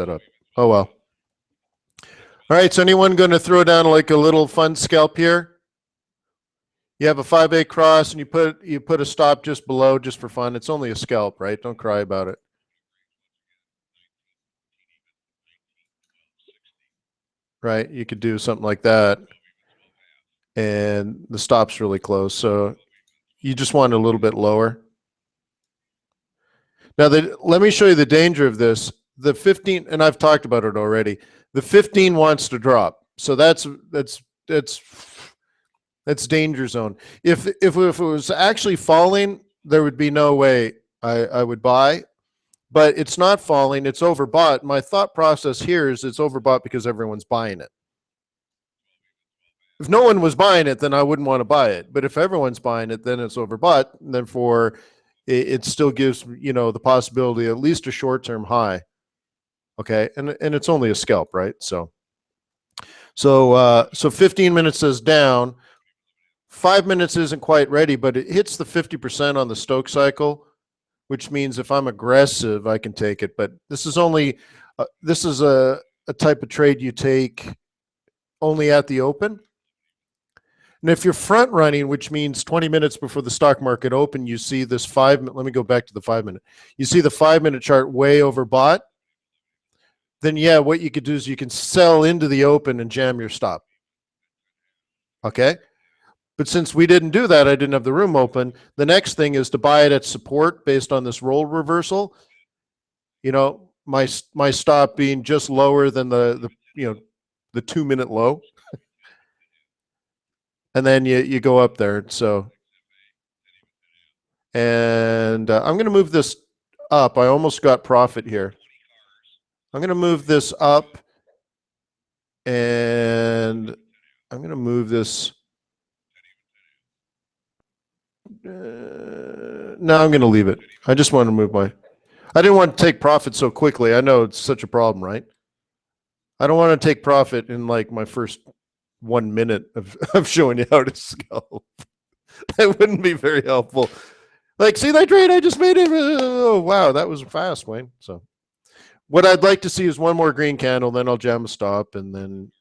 that up. Oh well. All right, so anyone going to throw down like a little fun scalp here? You have a 5A cross and you put a stop just below just for fun. It's only a scalp, right? Don't cry about it. Right? You could do something like that. And the stop's really close. So you just want it a little bit lower. Now, let me show you the danger of this. The 15, and I've talked about it already. The 15 wants to drop. So that's danger zone. If it was actually falling, there would be no way I would buy. But it's not falling, it's overbought. My thought process here is it's overbought because everyone's buying it. If no one was buying it, then I wouldn't want to buy it. But if everyone's buying it, then it's overbought. And therefore, it still gives, the possibility at least a short-term high. Okay, and it's only a scalp, right? So 15 minutes is down. 5 minutes isn't quite ready, but it hits the 50% on the Stokes cycle, which means if I'm aggressive, I can take it. But this is only this is a type of trade you take only at the open. And if you're front running, which means 20 minutes before the stock market open, you see this let me go back to the 5 minute. You see the 5 minute chart way overbought. Then yeah, what you could do is you can sell into the open and jam your stop. Okay. But since we didn't do that, I didn't have the room open. The next thing is to buy it at support based on this roll reversal. My stop being just lower than the 2 minute low. And then you go up there. So, and I'm going to move this up. I almost got profit here. I'm going to move this up, and I'm going to move this. No, I'm going to leave it. I just want to move I didn't want to take profit so quickly. I know it's such a problem, right? I don't want to take profit in like my first 1 minute of showing you how to scalp. That wouldn't be very helpful. Like, see that trade I just made it? Oh, wow, that was fast, Wayne. So what I'd like to see is one more green candle, then I'll jam a stop, and then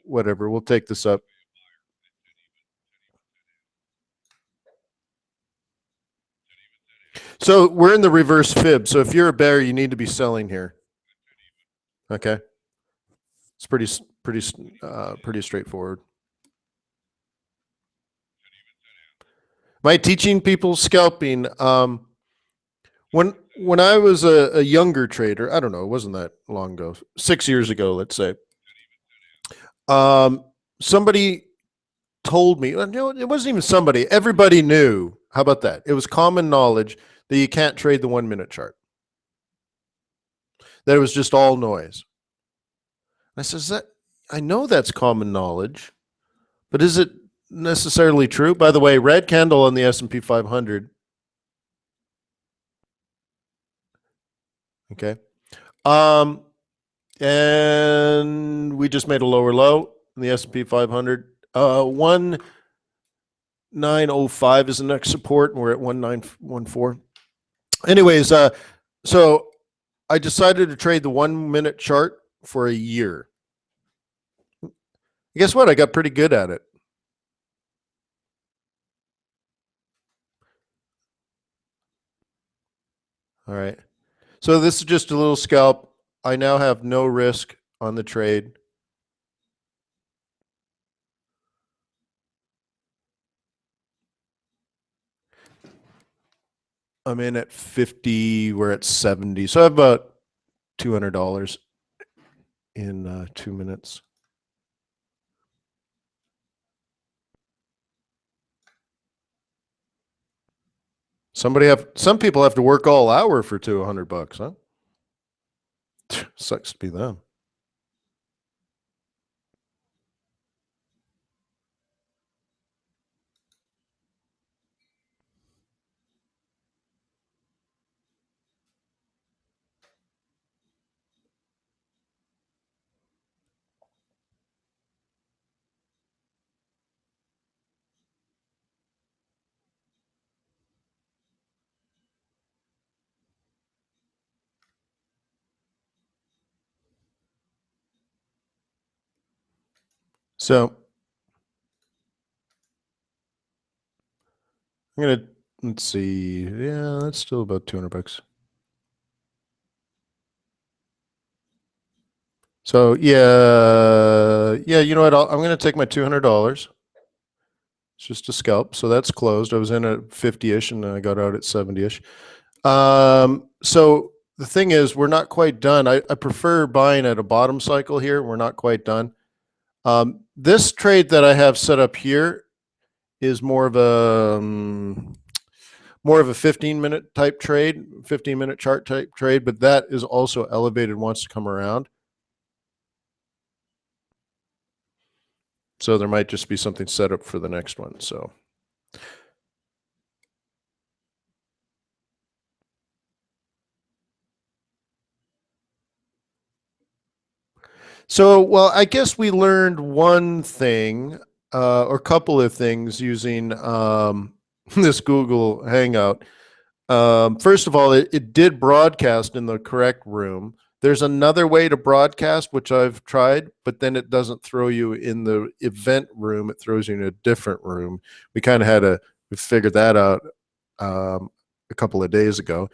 whatever. We'll take this up. So we're in the reverse fib. So if you're a bear, you need to be selling here. Okay. It's pretty straightforward. Am I teaching people scalping? When I was a younger trader, I don't know, it wasn't that long ago, 6 years ago, let's say. Somebody told me, it wasn't even somebody, everybody knew. How about that? It was common knowledge that you can't trade the 1 minute chart. That it was just all noise. I says, I know that's common knowledge, but is it necessarily true? By the way, red candle on the S&P 500. Okay. And we just made a lower low in the S&P 500. 1905 is the next support, and we're at 1914. Anyways, so I decided to trade the 1 minute chart for a year. Guess what? I got pretty good at it. All right. So this is just a little scalp. I now have no risk on the trade. I'm in at 50. We're at 70. So I have about $200 in 2 minutes. Some people have to work all hour for $200, huh? Sucks to be them. So I'm gonna, let's see. Yeah, that's still about 200 bucks. So yeah, you know what? I'm going to take my $200. It's just a scalp. So that's closed. I was in at 50-ish and I got out at 70-ish. So the thing is, we're not quite done. I prefer buying at a bottom cycle here. We're not quite done. This trade that I have set up here is more of a 15-minute type trade, 15-minute chart type trade, but that is also elevated, wants to come around. So there might just be something set up for the next one. So, well, I guess we learned one thing or a couple of things using this Google Hangout. First of all, it did broadcast in the correct room. There's another way to broadcast, which I've tried, but then it doesn't throw you in the event room. It throws you in a different room. We kind of had to figure that out a couple of days ago.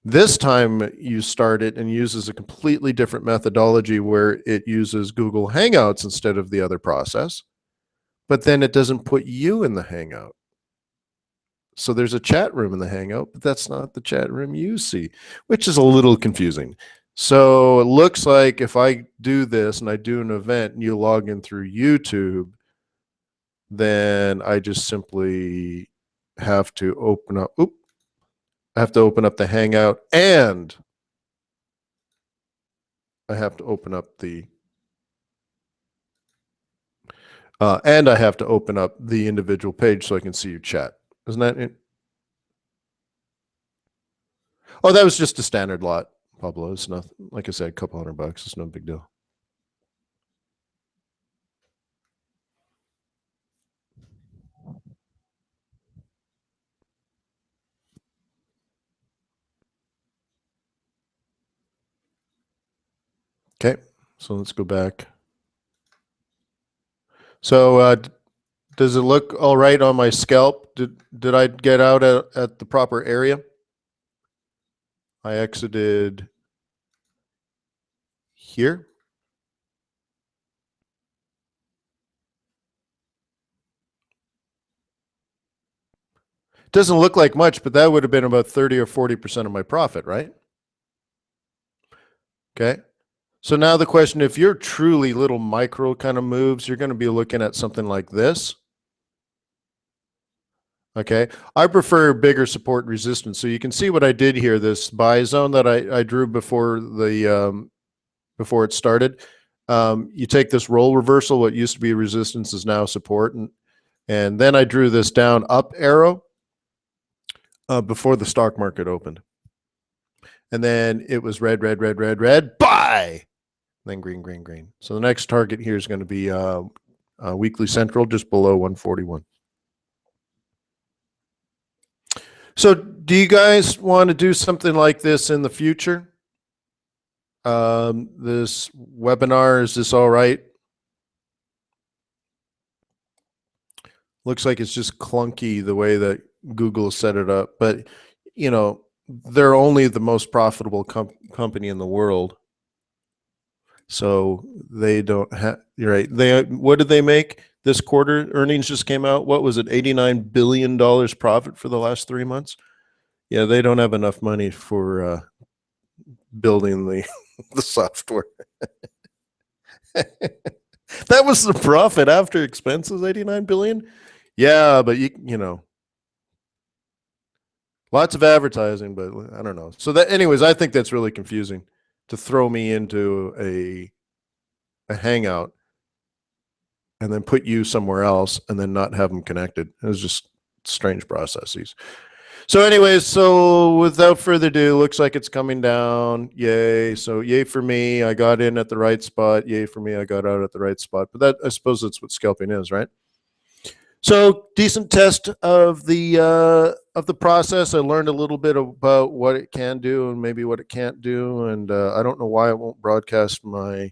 This time you start it and uses a completely different methodology where it uses Google Hangouts instead of the other process, but then it doesn't put you in the Hangout. So there's a chat room in the Hangout, but that's not the chat room you see, which is a little confusing. So it looks like if I do this and I do an event and you log in through YouTube, then I just simply have to open up, I have to open up the Hangout and I have to open up the and I have to open up the individual page so I can see your chat. Isn't that it? Oh, that was just a standard lot, Pablo. It's nothing. Like I said, a couple $100. It's no big deal. Okay, so let's go back. So does it look all right on my scalp? Did I get out at the proper area? I exited here. Doesn't look like much, but that would have been about 30 or 40% of my profit, right? Okay. So now the question, if you're truly little micro kind of moves, you're going to be looking at something like this. Okay. I prefer bigger support resistance. So you can see what I did here, this buy zone that I drew before the before it started. You take this role reversal, what used to be resistance is now support. And then I drew this down up arrow before the stock market opened. And then it was red, red, red, red, red, buy. Then green, green, green. So the next target here is going to be weekly central, just below 141. So do you guys want to do something like this in the future? This webinar, is this all right? Looks like it's just clunky the way that Google set it up, but you know, they're only the most profitable company in the world. So they don't have, you're right. What did they make this quarter? Earnings just came out. What was it? $89 billion profit for the last 3 months. Yeah. They don't have enough money for building the, the software. That was the profit after expenses, 89 billion. Yeah. But you know, lots of advertising, but I don't know. So that, anyways, I think that's really confusing to throw me into a hangout and then put you somewhere else and then not have them connected. It was just strange processes. So anyways, so without further ado, looks like it's coming down. Yay. So yay for me. I got in at the right spot. Yay for me. I got out at the right spot. But that, I suppose that's what scalping is, right? So decent test of the process. I learned a little bit about what it can do and maybe what it can't do. And I don't know why it won't broadcast my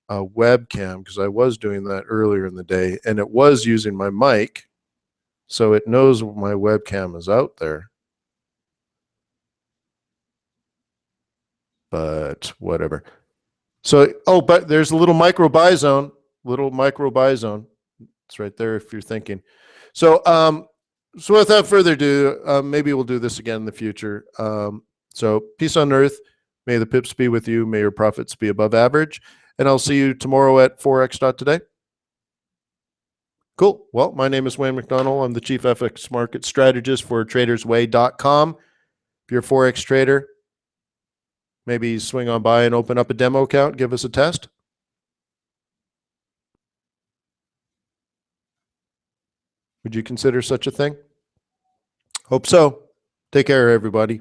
a webcam because I was doing that earlier in the day, and it was using my mic, so it knows my webcam is out there. But whatever. So, oh, but there's a little micro buy zone. It's right there if you're thinking. So, so without further ado, maybe we'll do this again in the future. So peace on earth. May the pips be with you. May your profits be above average. And I'll see you tomorrow at Forex.Today. Cool. Well, my name is Wayne McDonell. I'm the Chief FX Market Strategist for TradersWay.com. If you're a Forex trader, maybe swing on by and open up a demo account. Give us a test. Would you consider such a thing? Hope so. Take care, everybody.